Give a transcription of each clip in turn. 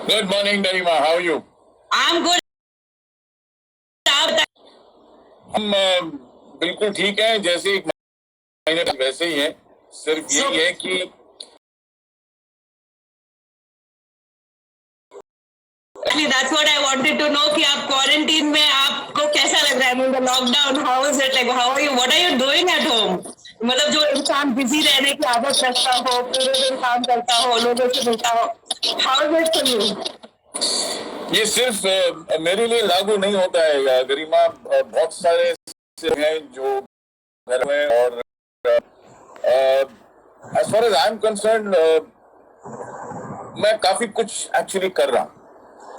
Good morning, Garima. How are you? I'm good. हम बिल्कुल ठीक हैं, जैसे एक महीने तक वैसे ही हैं। सिर्फ यही है कि That's what I wanted to know कि आप क्वारंटीन में आपको कैसा लग रहा है? मतलब lockdown, how is it like? How are you? What are you doing at home? मतलब जो इंसान बिजी रहने की आदत रखता हो, पूरे दिन काम करता हो, लोगों से मिलता हो, how is it for you? ये सिर्फ मेरे लिए लागू नहीं होता है गरिमा। बहुत सारे हैं जो घर में, और as far as I'm concerned, मैं काफी कुछ एक्चुअली कर रहा हूँ।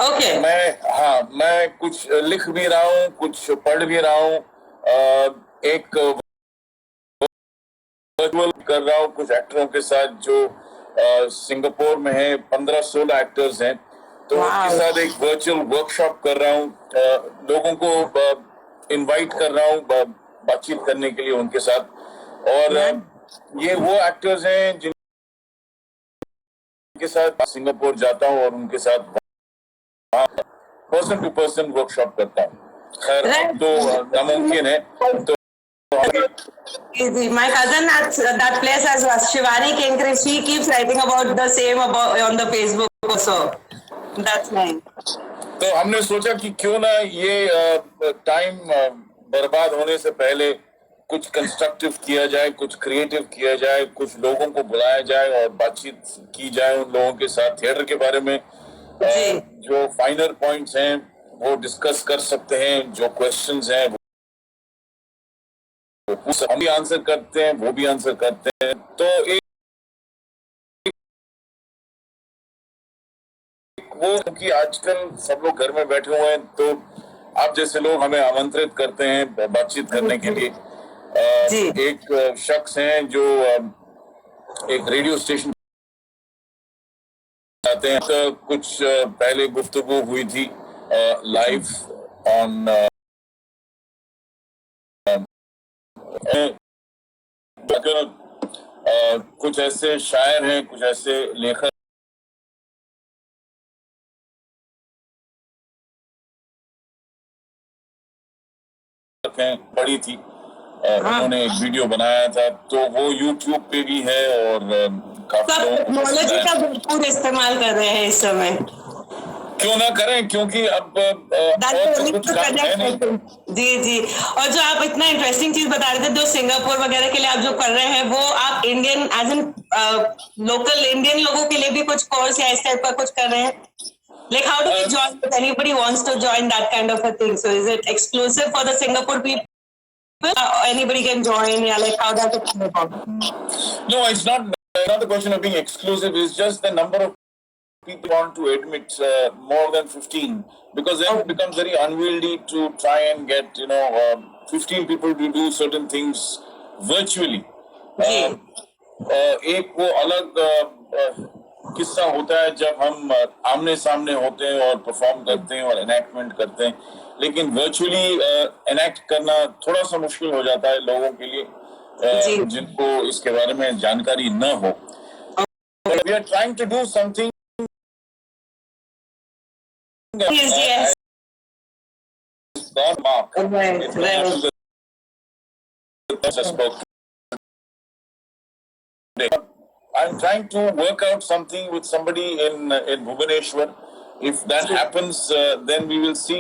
Okay. मैं कुछ लिख भी रहा हूँ, कुछ पढ़ भी रहा हूँ, एक वर्चुअल कर रहा हूँ कुछ एक्टरों के साथ जो सिंगापुर में है। 15-16 एक्टर्स हैं, तो उनके साथ एक वर्चुअल वर्कशॉप कर रहा हूँ। लोगों को इनवाइट कर रहा हूँ बातचीत करने के लिए उनके साथ। और ये वो एक्टर्स हैं जिनके साथ सिंगापुर जाता हूँ और उनके साथ पर्सन टू पर्सन वर्कशॉप करता हूँ। खैर अब तो नामुमकिन है, तो My cousin at that place as Shivani Kenkre, she keeps writing about the same about on the Facebook also. That's nice. तो हमने सोचा कि क्यों ना ये टाइम बर्बाद होने से पहले कुछ कंस्ट्रक्टिव किया जाए, कुछ क्रिएटिव किया जाए, कुछ लोगों को बुलाया जाए और बातचीत की जाए उन लोगों के साथ। थिएटर के बारे में जो फाइनल पॉइंट्स हैं वो डिस्कस कर सकते हैं, जो क्वेश्चंस हैं हम भी आंसर करते हैं, वो भी आंसर करते हैं। तो एक वो कि आजकल सब लोग घर में बैठे हुए हैं, तो आप जैसे लोग हमें आमंत्रित करते हैं बातचीत करने के लिए। एक शख्स हैं जो एक रेडियो स्टेशन आते हैं, तो कुछ पहले गुफ्तगू हुई थी लाइव ऑन कुछ ऐसे शायर हैं, कुछ ऐसे लेखक हैं, पढ़ी थी। उन्होंने एक वीडियो बनाया था, तो वो YouTube पे भी है और काफी लोग टेक्नोलॉजी का भरपूर इस्तेमाल कर रहे हैं इस समय। क्यों ना करें, क्योंकि अब और कुछ काम है नहीं। जी। और जो आप इतना इंटरेस्टिंग चीज बता रहे थे, जो सिंगापुर वगैरह के लिए आप जो कर रहे हैं, वो आप Indian as an local Indian लोगों के लिए भी कुछ कोर्स या इस टाइप का कुछ कर रहे हैं? Like how do we join if anybody wants to join that kind of a thing? So is it exclusive for the Singapore people? Anybody can join, yeah, like how does it come about? No, it's not the question of being exclusive. It's just the number of people want to admit more than 15, because then it becomes very unwieldy to try and get 15 people to do certain things virtually. एक वो अलग किस्सा होता है जब हम आमने सामने होते हैं और परफॉर्म करते हैं और एनैक्टमेंट करते हैं, लेकिन वर्चुअली एनैक्ट करना थोड़ा सा मुश्किल हो जाता है लोगों के लिए जिनको इसके बारे में जानकारी न हो। We are trying to do something. Yes. Mark. Right. I'm trying to work out something with somebody in Bhubaneswar. If that happens, then we will see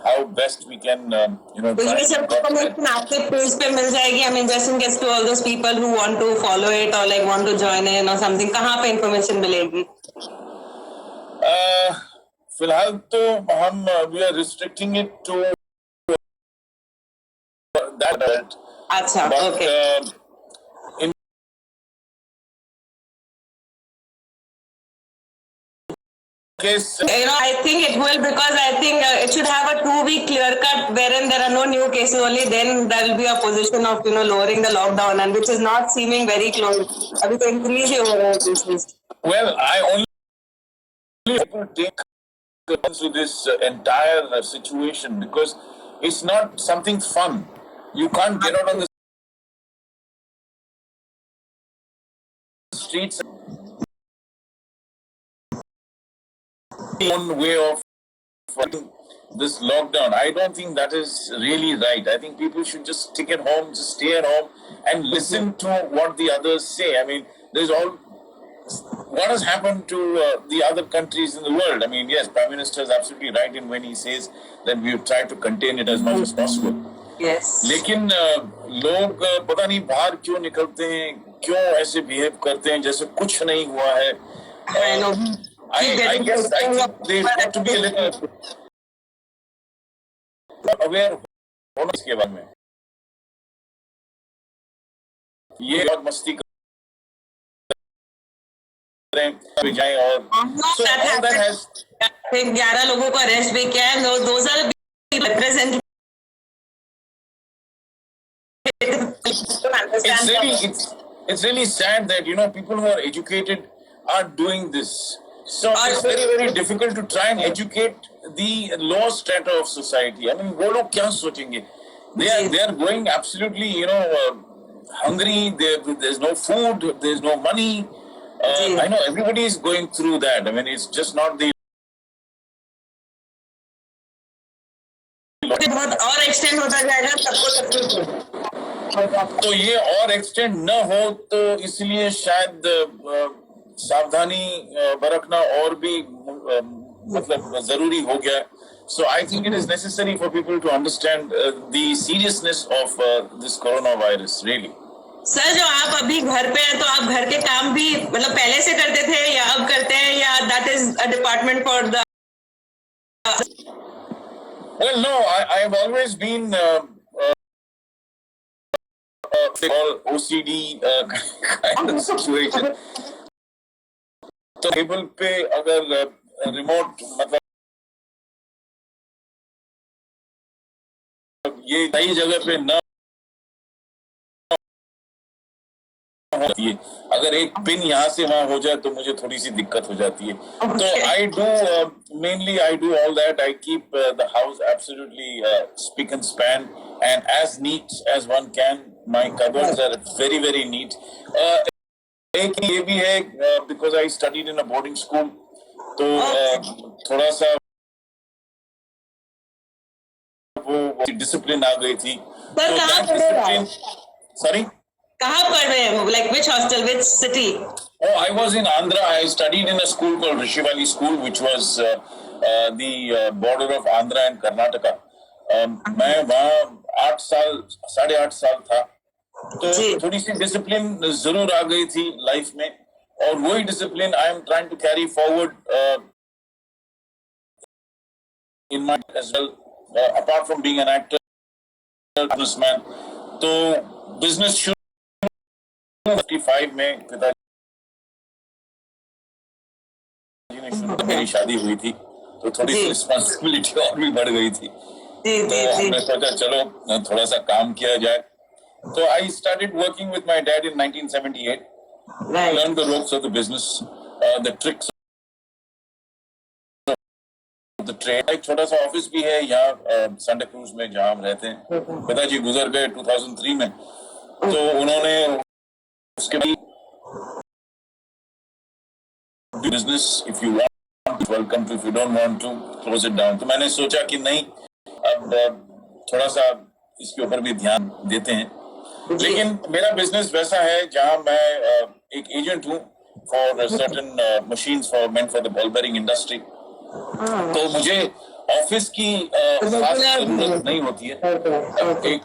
how best we can तो ये सब information आपके page पे मिल जाएगी. I mean, just in case to all those people who want to follow it or like want to join in or something, कहाँ पे information मिलेगी? फिलहाल तो हम we are restricting it to that. अच्छा, okay. I think it will, because I think it should have a 2-week clear cut wherein there are no new cases. Only then there will be a position of lowering the lockdown, and which is not seeming very close. अभी तो increase ही हो रहा है cases. Well, I only take to this entire situation because it's not something fun. You can't get out on the streets own way of fighting this lockdown. I don't think that is really right. I think people should just stick at home, just stay at home, and listen to what the others say. I mean, there's all what has happened to the other countries in the world. I mean, yes, Prime Minister is absolutely right in when he says that we've tried to contain it as much as possible. Yes. लेकिन लोग पता नहीं बाहर क्यों निकलते हैं, क्यों ऐसे बिहेव करते हैं जैसे कुछ नहीं हुआ है. I guess I think they have to be a little aware होना इसके बारे में. ये बहुत मस्ती कर रहे हैं जाए और so all that has 11 लोगों को अरेस्ट भी किया है. Those are represent. It's really sad that people who are educated are doing this. So it's very very difficult to try and educate the lower strata of society. I mean, वो लोग क्या सोचेंगे? They are going absolutely hungry. There's no food. There's no money. I know everybody is going through that. I mean, it's just not the बहुत और extend होता जाएगा सबको. तो ये और एक्सटेंड न हो तो इसलिए शायद सावधानी बरतना और भी मतलब जरूरी हो गया. So I think it is necessary for people to understand the seriousness of this coronavirus really. Sir, जो आप अभी घर पे हैं तो आप घर के काम भी मतलब पहले से करते थे या अब करते हैं या that is a department for the. Well, no, I have always been OCD kind of situation. तो टेबल पे अगर रिमोट मतलब ये सही जगह पे न होती है, अगर एक पिन यहाँ से वहाँ हो जाए तो मुझे थोड़ी सी दिक्कत हो जाती है. तो I do mainly I do all that. I keep the house absolutely spick and span and as neat as one can. My cupboards are very very neat. एक ये भी है because I studied in a boarding school. तो थोड़ा सा वो discipline आ गई थी. पर कहाँ पढ़ रहे हैं? Sorry? कहाँ पढ़ रहे हैं? Like which hostel, which city? Oh, I was in Andhra. I studied in a school called Rishi Valley School, which was the border of Andhra and Karnataka. मैं वहाँ 8.5 साल था. तो थोड़ी सी डिसिप्लिन जरूर आ गई थी लाइफ में और वही discipline I am trying to carry forward in my as well apart from being an actor businessman. तो बिजनेस शुरू 55 में पिताजी ने शुरू मेरी शादी हुई थी तो थोड़ी सी रिस्पॉन्सिबिलिटी और भी बढ़ गई थी. तो हमने सोचा चलो थोड़ा सा काम किया जाए. So I started working with my dad in 1978. Right. Learned the ropes of the business, the tricks of the trade. एक छोटा सा ऑफिस भी है यहाँ सांता क्रूज में जहाँ हम रहते हैं. पिताजी गुजर गए 2003 में. तो उन्होंने उसके बाद business if you want to welcome to, if you don't want to close it down. तो मैंने सोचा कि नहीं अब थोड़ा सा इसके ऊपर भी ध्यान देते हैं. लेकिन मेरा बिजनेस वैसा है जहां मैं एक एजेंट हूँ for certain machines for meant for the ball bearing industry. तो मुझे ऑफिस की खास जरूरत नहीं होती है. एक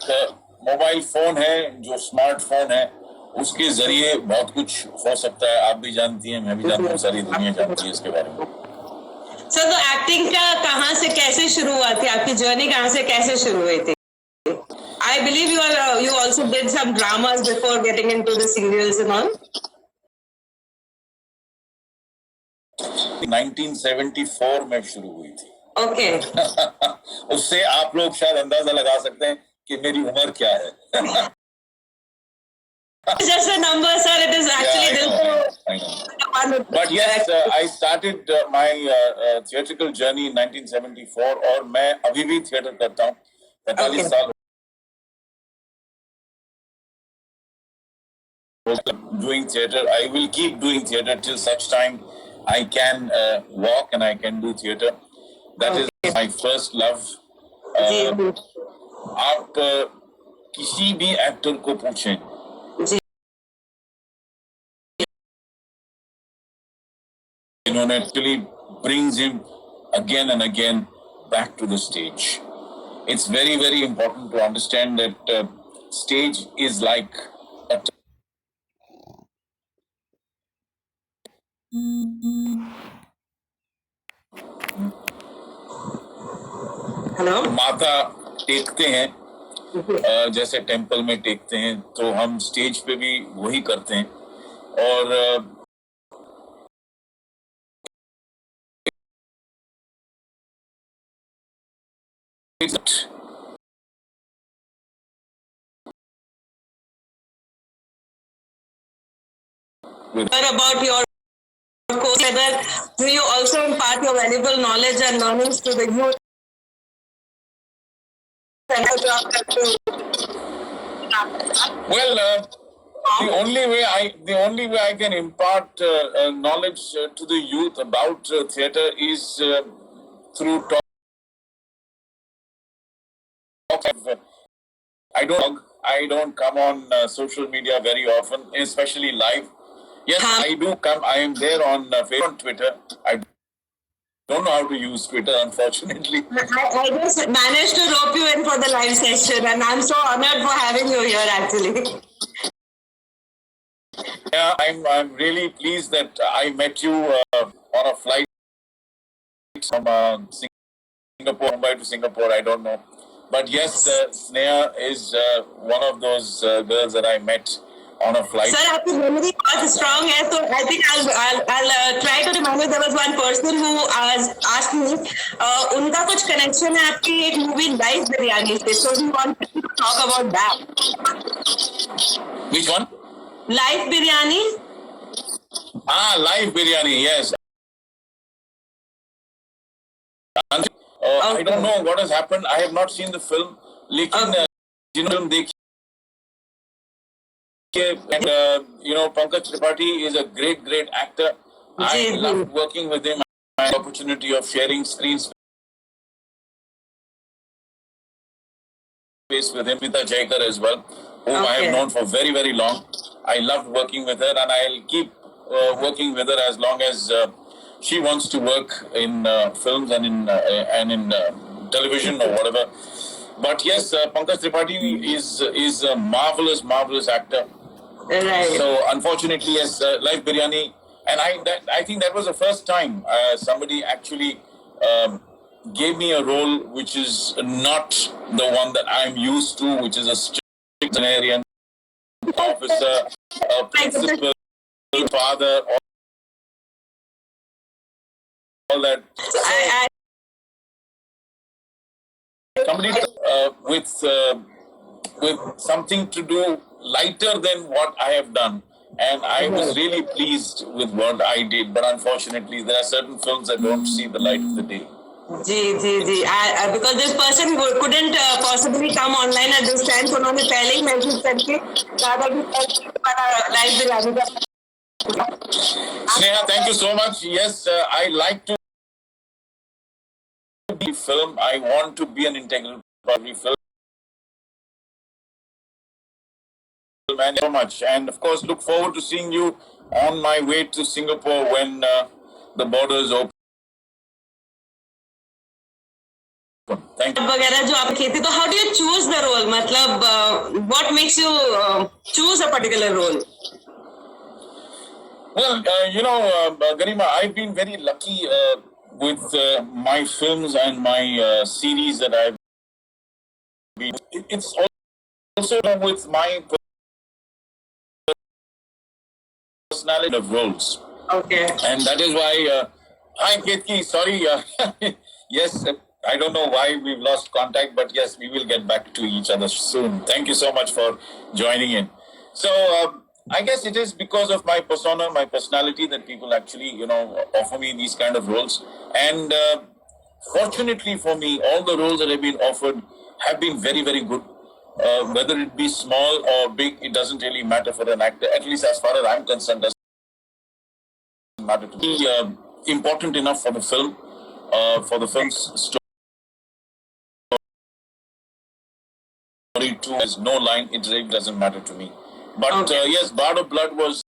मोबाइल फोन है जो स्मार्टफोन है उसके जरिए बहुत कुछ हो सकता है. आप भी जानती हैं, मैं भी जानता हूँ, सारी दुनिया जानती है इसके बारे में. सर, तो एक्टिंग का कहाँ से कैसे शुरू हुआ थी? आपकी जर्नी कहाँ से कैसे शुरू हुई थी? I believe you also did some dramas before getting into the serials and all. 1974 में शुरू हुई थी. Okay. उससे आप लोग शायद अंदाजा लगा सकते हैं कि मेरी उम्र क्या है. It's just a number, sir. It is actually. I know. But yes, I started my theatrical journey in 1974 और मैं अभी भी थिएटर करता हूँ. 45 साल doing theatre. I will keep doing theatre till such time I can walk and I can do theatre. That is my first love. आप किसी भी एक्टर को पूछें, इन्होंने actually brings him again and again back to the stage. It's very, very important to understand that stage is like a hello माथा टेकते हैं, जैसे temple में टेकते हैं, तो हम स्टेज पे भी वही करते हैं. और about your course, whether do you also impart your valuable knowledge and learnings to the youth? Well, the only way I can impart knowledge to the youth about theatre is through talk. I don't come on social media very often, especially live. Yes, I do come. I am there on Facebook, on Twitter. I don't know how to use Twitter, unfortunately. I just managed to rope you in for the live session, and I'm so honored for having you here, actually. Yeah, I'm really pleased that I met you on a flight from Singapore, Mumbai to Singapore. I don't know, but yes, Sneha is one of those girls that I met on a flight. Sir, आपकी memory बहुत strong है, so I think I'll try to remind you. There was one person who asked me, उनका कुछ connection है आपकी एक movie Live Biryani से, so we wanted to talk about that. Which one? Live Biryani. Live Biryani. Yes. I don't know what has happened. I have not seen the film. लेकिन film देखी. And Pankaj Tripathi is a great actor. I love working with him. I had the opportunity of sharing screen space with him, Mita Jaikar as well, whom I have known for very, very long. I loved working with her, and I'll keep working with her as long as she wants to work in films and in television or whatever. But yes, Pankaj Tripathi is a marvelous actor. Right. So unfortunately, yes, Live Biryani, and I think that was the first time somebody actually gave me a role which is not the one that I'm used to, which is a strict disciplinarian officer, a principal, father, all that. Somebody with something to do lighter than what I have done, and I was really pleased with what I did. But unfortunately, there are certain films that don't see the light of the day. Because this person couldn't possibly come online at this time, so उन्होंने पहले ही message करके दादा की live biryani का. Sneha, thank you so much. Yes, I like to be film. I want to be an integral part of the film. And so much, and of course, look forward to seeing you on my way to Singapore when the borders open. Thank you. वगैरह जो आप खेती, तो how do you choose the role? मतलब what makes you choose a particular role? Well, Garima, I've been very lucky with my films and my series that I've been. It's also with my personality of roles. Okay. And that is why, hi Ketki, sorry, yes, I don't know why we've lost contact, but yes, we will get back to each other soon. Thank you so much for joining in. So, I guess it is because of my persona, my personality, that people actually, offer me these kind of roles. And fortunately for me, all the roles that have been offered have been very, very good. Whether it be small or big, it doesn't really matter for an actor, at least as far as I'm concerned. Doesn't matter to me. Important enough for the film, for the film's story. To has no line, it really doesn't matter to me. But yes, Bard of Blood was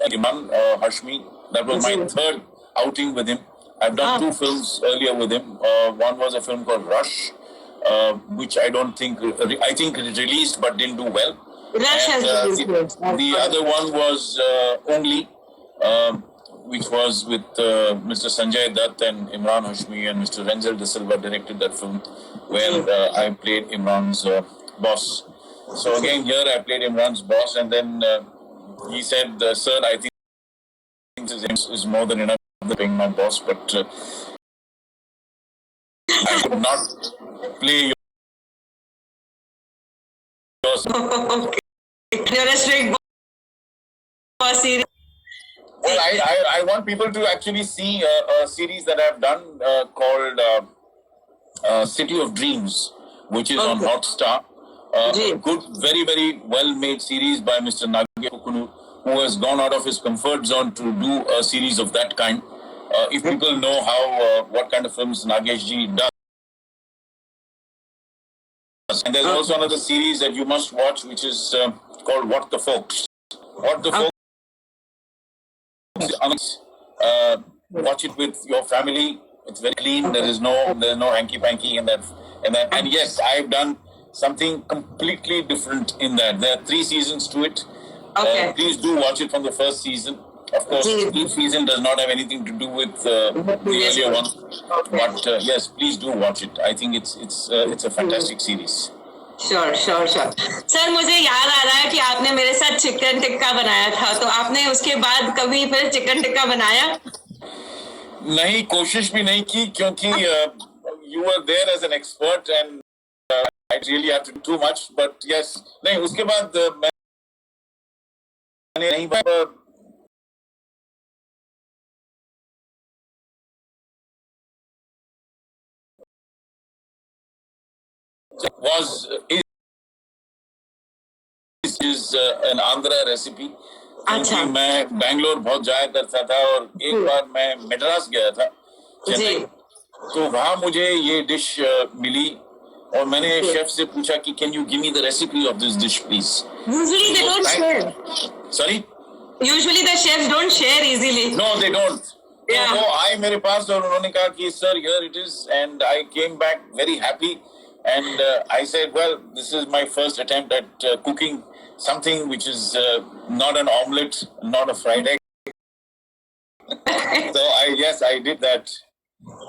Imran Hashmi. That was my third outing with him. I've done two films earlier with him. One was a film called Rush, which I think it released but didn't do well. Rush has released. The other one was Only, which was with Mr. Sanjay Dutt and Imran Hashmi, and Mr. Renzel De Silva directed that film, where I played Imran's boss. So again, here I played Imran's boss, and then he said, "Sir, I think this is more than enough for being my boss, but I would not play yours." Okay. You're a strict boss. Well, I want people to actually see a series that I've done called City of Dreams, which is on Hotstar. Good, very, very well-made series by Mr. Nagesh Kukunu, who has gone out of his comfort zone to do a series of that kind. If people know what kind of films Nagesh ji does. And there's also another series that you must watch, which is called What the Folks. What the Folks. Watch it with your family. It's very clean. There's no hanky panky in that. And yes, I've done something completely different in that. There are 3 seasons to it. Please do watch it from the first season. Of course, each season does not have anything to do with the earlier one. But yes, please do watch it. I think it's a fantastic series. Sure. Sir मुझे याद आ रहा है कि आपने मेरे साथ chicken tikka बनाया था, तो आपने उसके बाद कभी फिर चिकन टिक्का बनाया? नहीं, कोशिश भी नहीं की, क्योंकि you were there as an expert and I really had to do too much. But yes, नहीं, उसके बाद मैंने नहीं is an Andhra recipe. क्योंकि मैं बैंगलोर बहुत जाया करता था और एक बार मैं मद्रास गया था, चेन्नई, तो वहाँ मुझे ये डिश मिली और मैंने शेफ से पूछा कि can you give me the recipe of this dish please. Usually they don't share. Sorry? Usually the chefs don't share easily. No, they don't. Yeah. तो आए मेरे पास और उन्होंने कहा कि sir, here it is, and I came back very happy. And I said, well, this is my first attempt at cooking something which is not an omelette, not a fried egg. So I did that.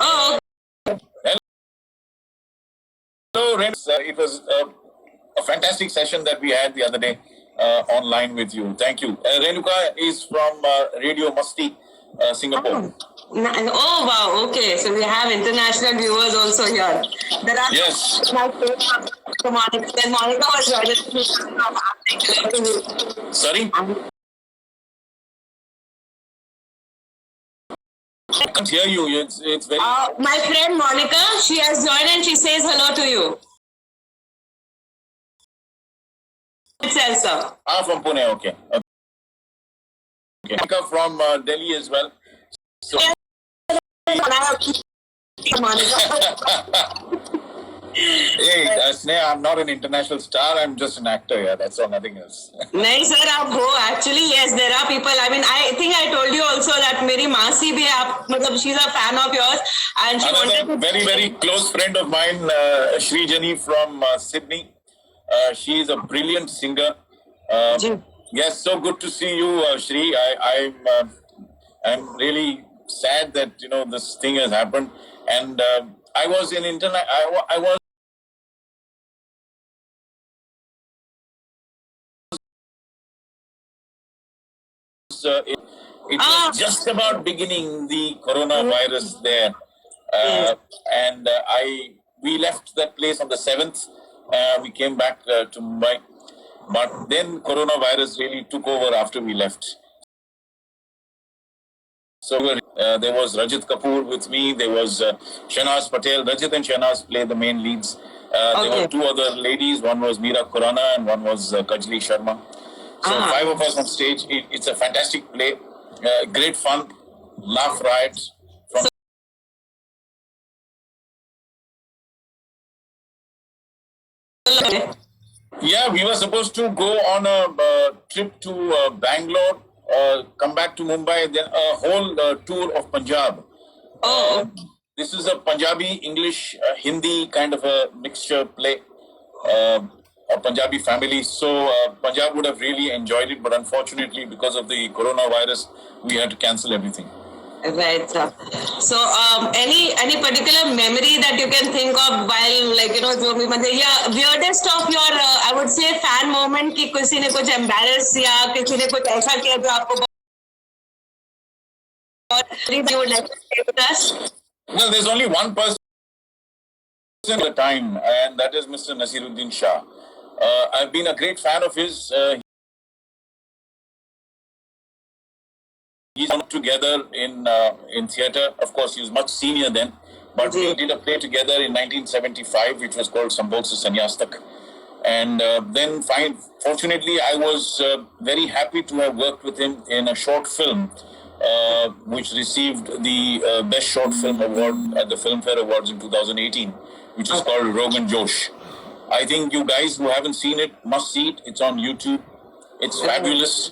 Oh. Hello, Ren. It was a fantastic session that we had the other day online with you. Thank you. Renuka is from Radio Masti, Singapore. Oh wow, okay. So we have international viewers also here. There are yes. Monica. Then Monica was joining. Sorry? I can't hear you. It's very... my friend Monica, she has joined and she says hello to you. It's Elsa. From Pune, okay. Monica from Delhi as well. So... Hey, Sneha, I'm not an international star. I'm just an actor here. That's all, nothing else. No, sir, आप हो. Actually, yes, there are people. I mean, I think I told you also that मेरी मासी भी आप, मतलब she's a fan of yours, and she wanted to... very, very close friend of mine, Shri Jani from Sydney. She is a brilliant singer. Yes, so good to see you, Shri. I'm really sad that this thing has happened, and I was in internet. I was. It was just about beginning the coronavirus there, and we left that place on the 7th. We came back to Mumbai, but then coronavirus really took over after we left. So there was Rajat Kapoor with me. There was Shahnaz Patel. Rajat and Shahnaz played the main leads. There were 2 other ladies. One was Meera Khurana and one was Shishir Sharma. So 5 of us on stage. It's a fantastic play. Great fun, laugh riots. From yeah, we were supposed to go on a trip to Bangalore, come back to Mumbai, then a whole tour of Punjab. This is a Punjabi, English, Hindi kind of a mixture play. A Punjabi family. So Punjab would have really enjoyed it, but unfortunately, because of the coronavirus, we had to cancel everything. Right, sir. So, any particular memory that you can think of while, like, जो भी मतलब, yeah, weirdest of your, I would say, fan moment कि किसी ने कुछ embarrass या किसी ने कुछ ऐसा किया जो आपको बहुत you would like to share with us? Well, there's only one person at the time, and that is Mr. Nasiruddin Shah. I've been a great fan of his. He's come together in theatre. Of course, he was much senior then, but we did a play together in 1975, which was called Sambol Se Sanyastak. And then, fortunately, I was very happy to have worked with him in a short film, which received the Best Short Film Award at the Filmfare Awards in 2018, which is called Rogan Josh. I think you guys who haven't seen it must see it. It's on YouTube. It's fabulous.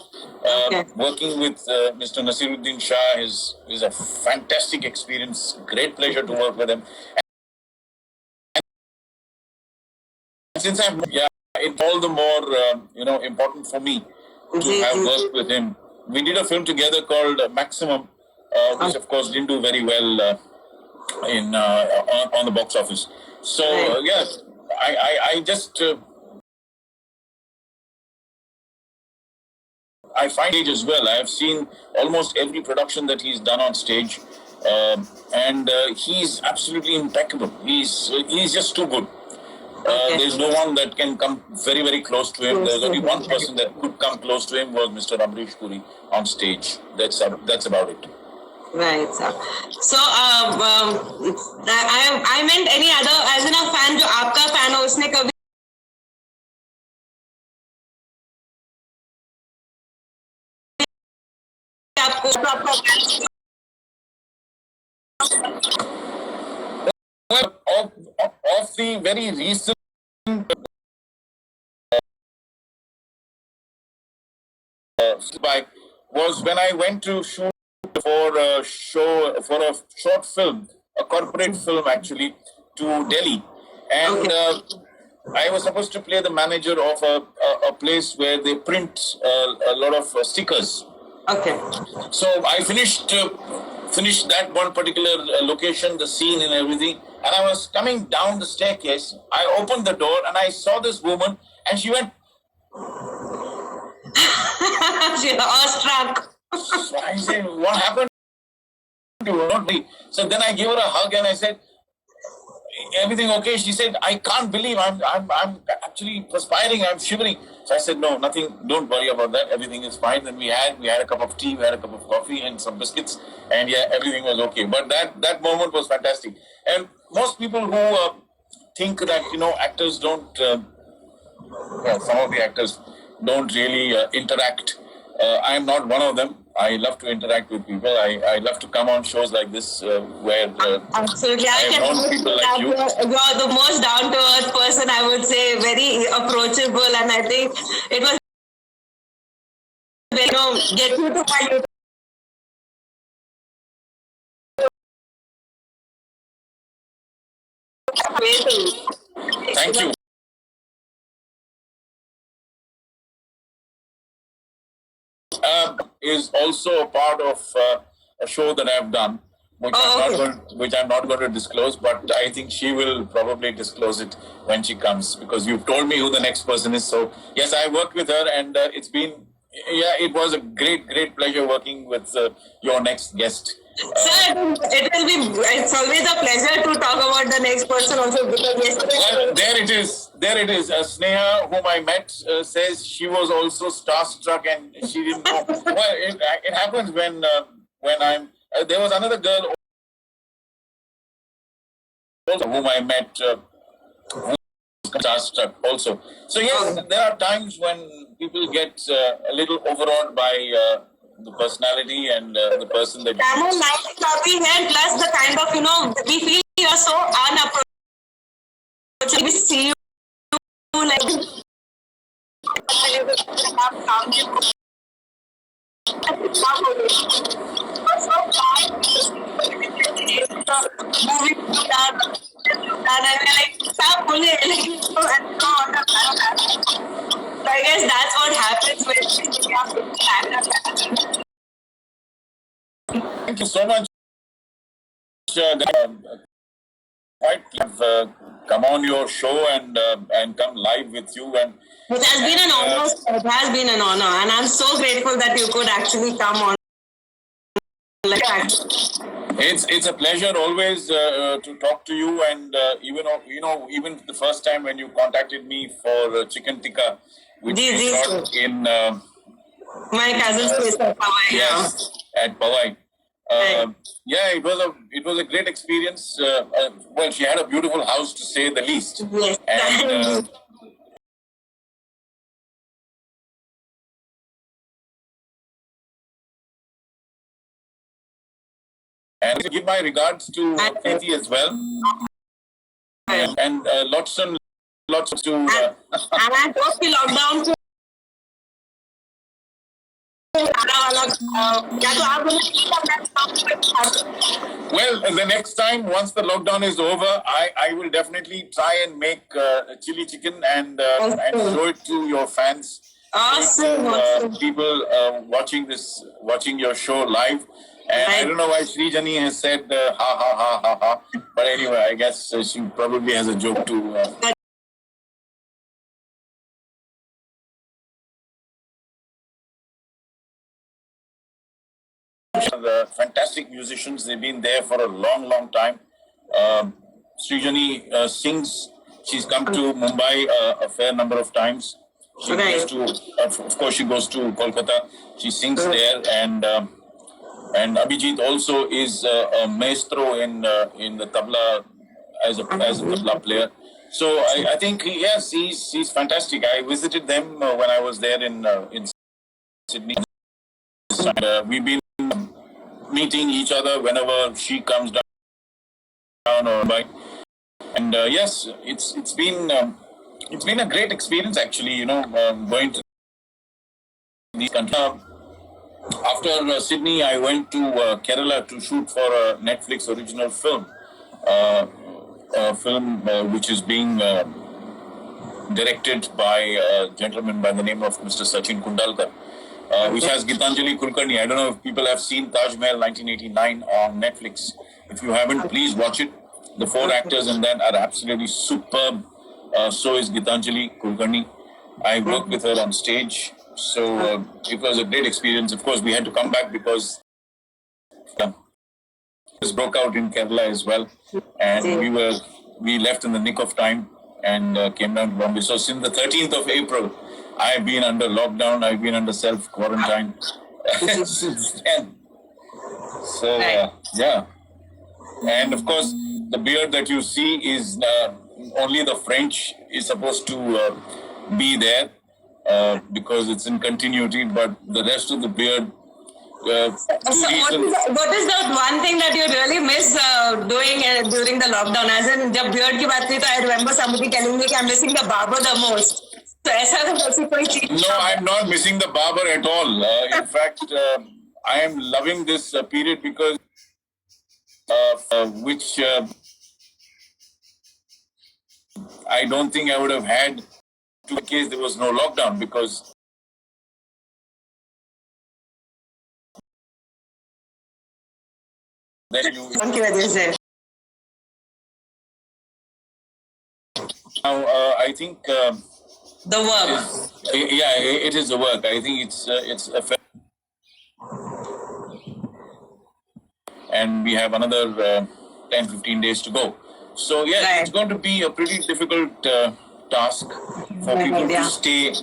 Working with Mr. Nasiruddin Shah is a fantastic experience. Great pleasure to work with him. And since it's all the more important for me to have worked with him. We did a film together called Maximum, which of course didn't do very well on the box office. So I just. I find stage as well. I have seen almost every production that he's done on stage, and he's absolutely impeccable. He's just too good. There's no one that can come very, very close to him. There's only one person that could come close to him was Mr. Amrish Puri on stage. That's about it. Right, sir. So, I meant any other, as in a fan, जो आपका fan हो, उसने कभी Well, of the very recent was when I went to shoot for a short film, a corporate film actually, to Delhi, and I was supposed to play the manager of a place where they print a lot of stickers. Okay. So I finished that one particular location, the scene and everything, and I was coming down the staircase. I opened the door and I saw this woman, and she went. She was awestruck. So I said, "What happened to her?" So then I gave her a hug and I said, "Everything okay?" She said, "I can't believe I'm actually perspiring. I'm shivering." So I said, "No, nothing. Don't worry about that. Everything is fine." Then we had a cup of tea, we had a cup of coffee and some biscuits, and everything was okay. But that moment was fantastic. And most people who think that actors don't, some of the actors don't really interact. I am not one of them. I love to interact with people. I love to come on shows like this where absolutely. I have known people like you. You're the most down-to-earth person, I would say, very approachable, and I think it was get you to my Thank you. Is also a part of a show that I've done, which I'm not going to disclose, but I think she will probably disclose it when she comes, because you've told me who the next person is. So yes, I worked with her, and it was a great pleasure working with your next guest. Sir, it's always a pleasure to talk about the next person also, because yesterday. Well, there it is. Sneha, whom I met, says she was also starstruck and she didn't know. Well, it happens when I'm. There was another girl also whom I met who was starstruck also. So yes, there are times when people get a little overawed by the personality and the person that. Tamil nice copy here, plus the kind of we feel you're so unapproachable. We see you like So I guess that's what happens when Thank you so much. Quite have come on your show and come live with you and. It has been an honor. It has been an honor, and I'm so grateful that you could actually come on. It's a pleasure always to talk to you, and even the first time when you contacted me for chicken tikka, which we shot in my cousin's place at Powai. Yes, at Powai. Yeah, it was a great experience. Well, she had a beautiful house to say the least. Yes. And give my regards to Preeti as well. And lots to. And I hope the lockdown. Well, the next time, once the lockdown is over, I will definitely try and make chili chicken and show it to your fans. Awesome. People watching your show live. And I don't know why Srijani has said ha ha ha ha ha. But anyway, I guess she probably has a joke too. The fantastic musicians, they've been there for a long time. Srijani sings. She's come to Mumbai a fair number of times. She goes to, of course, she goes to Kolkata. She sings there, and Abhijit also is a maestro in the tabla as a tabla player. So I think yes, he's fantastic. I visited them when I was there in Sydney. We've been meeting each other whenever she comes down or by. And yes, it's been a great experience actually. Going to these countries. After Sydney, I went to Kerala to shoot for a Netflix original film, a film which is being directed by a gentleman by the name of Mr. Sachin Kundalkar, which has Gitanjali Kulkarni. I don't know if people have seen Taj Mahal 1989 on Netflix. If you haven't, please watch it. The 4 actors in that are absolutely superb. So is Gitanjali Kulkarni. I worked with her on stage. So it was a great experience. Of course, we had to come back because this broke out in Kerala as well, and we left in the nick of time and came down to Bombay. So since the 13th of April, I've been under lockdown. I've been under self-quarantine since then. So yeah, and of course, the beard that you see is only the French is supposed to be there. Because it's in continuity, but the rest of the beard. So what is the one thing that you really miss doing during the lockdown? As in, जब beard की बात की, I remember somebody telling me that I'm missing the barber the most. So ऐसा तो ऐसी कोई चीज? No, I'm not missing the barber at all. In fact, I am loving this period because which I don't think I would have had. In case there was no lockdown, because then you now I think the work it is the work. I think it's a fair, and we have another 10-15 days to go. So yeah, it's going to be a pretty difficult task for people to stay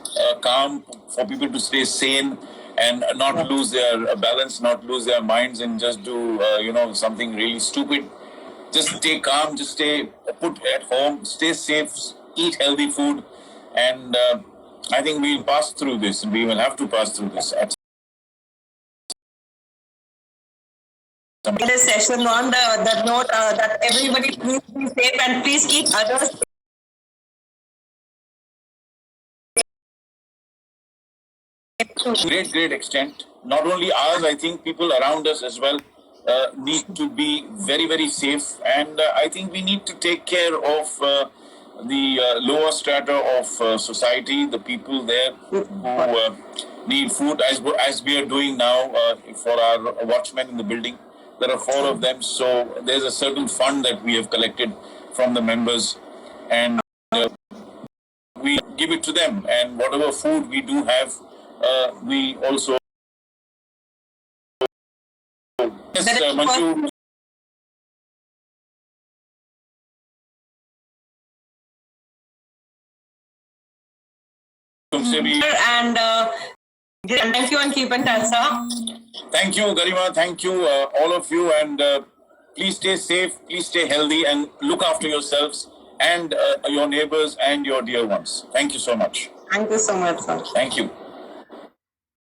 calm, for people to stay sane and not lose their balance, not lose their minds and just do something really stupid. Just stay calm, just stay put at home, stay safe, eat healthy food, and I think we'll pass through this. We will have to pass through this. this session on the note that everybody please be safe and please keep others. Great extent. Not only ours, I think people around us as well need to be very safe, and I think we need to take care of the lower strata of society, the people there who need food, as we are doing now for our watchmen in the building. There are 4 of them, so there's a certain fund that we have collected from the members, and we give it to them, and whatever food we do have, we also Manju, and thank you and keep in touch, sir. Thank you, Garima. Thank you, all of you, and please stay safe, please stay healthy, and look after yourselves and your neighbors and your dear ones. Thank you so much. Thank you so much, sir. Thank you.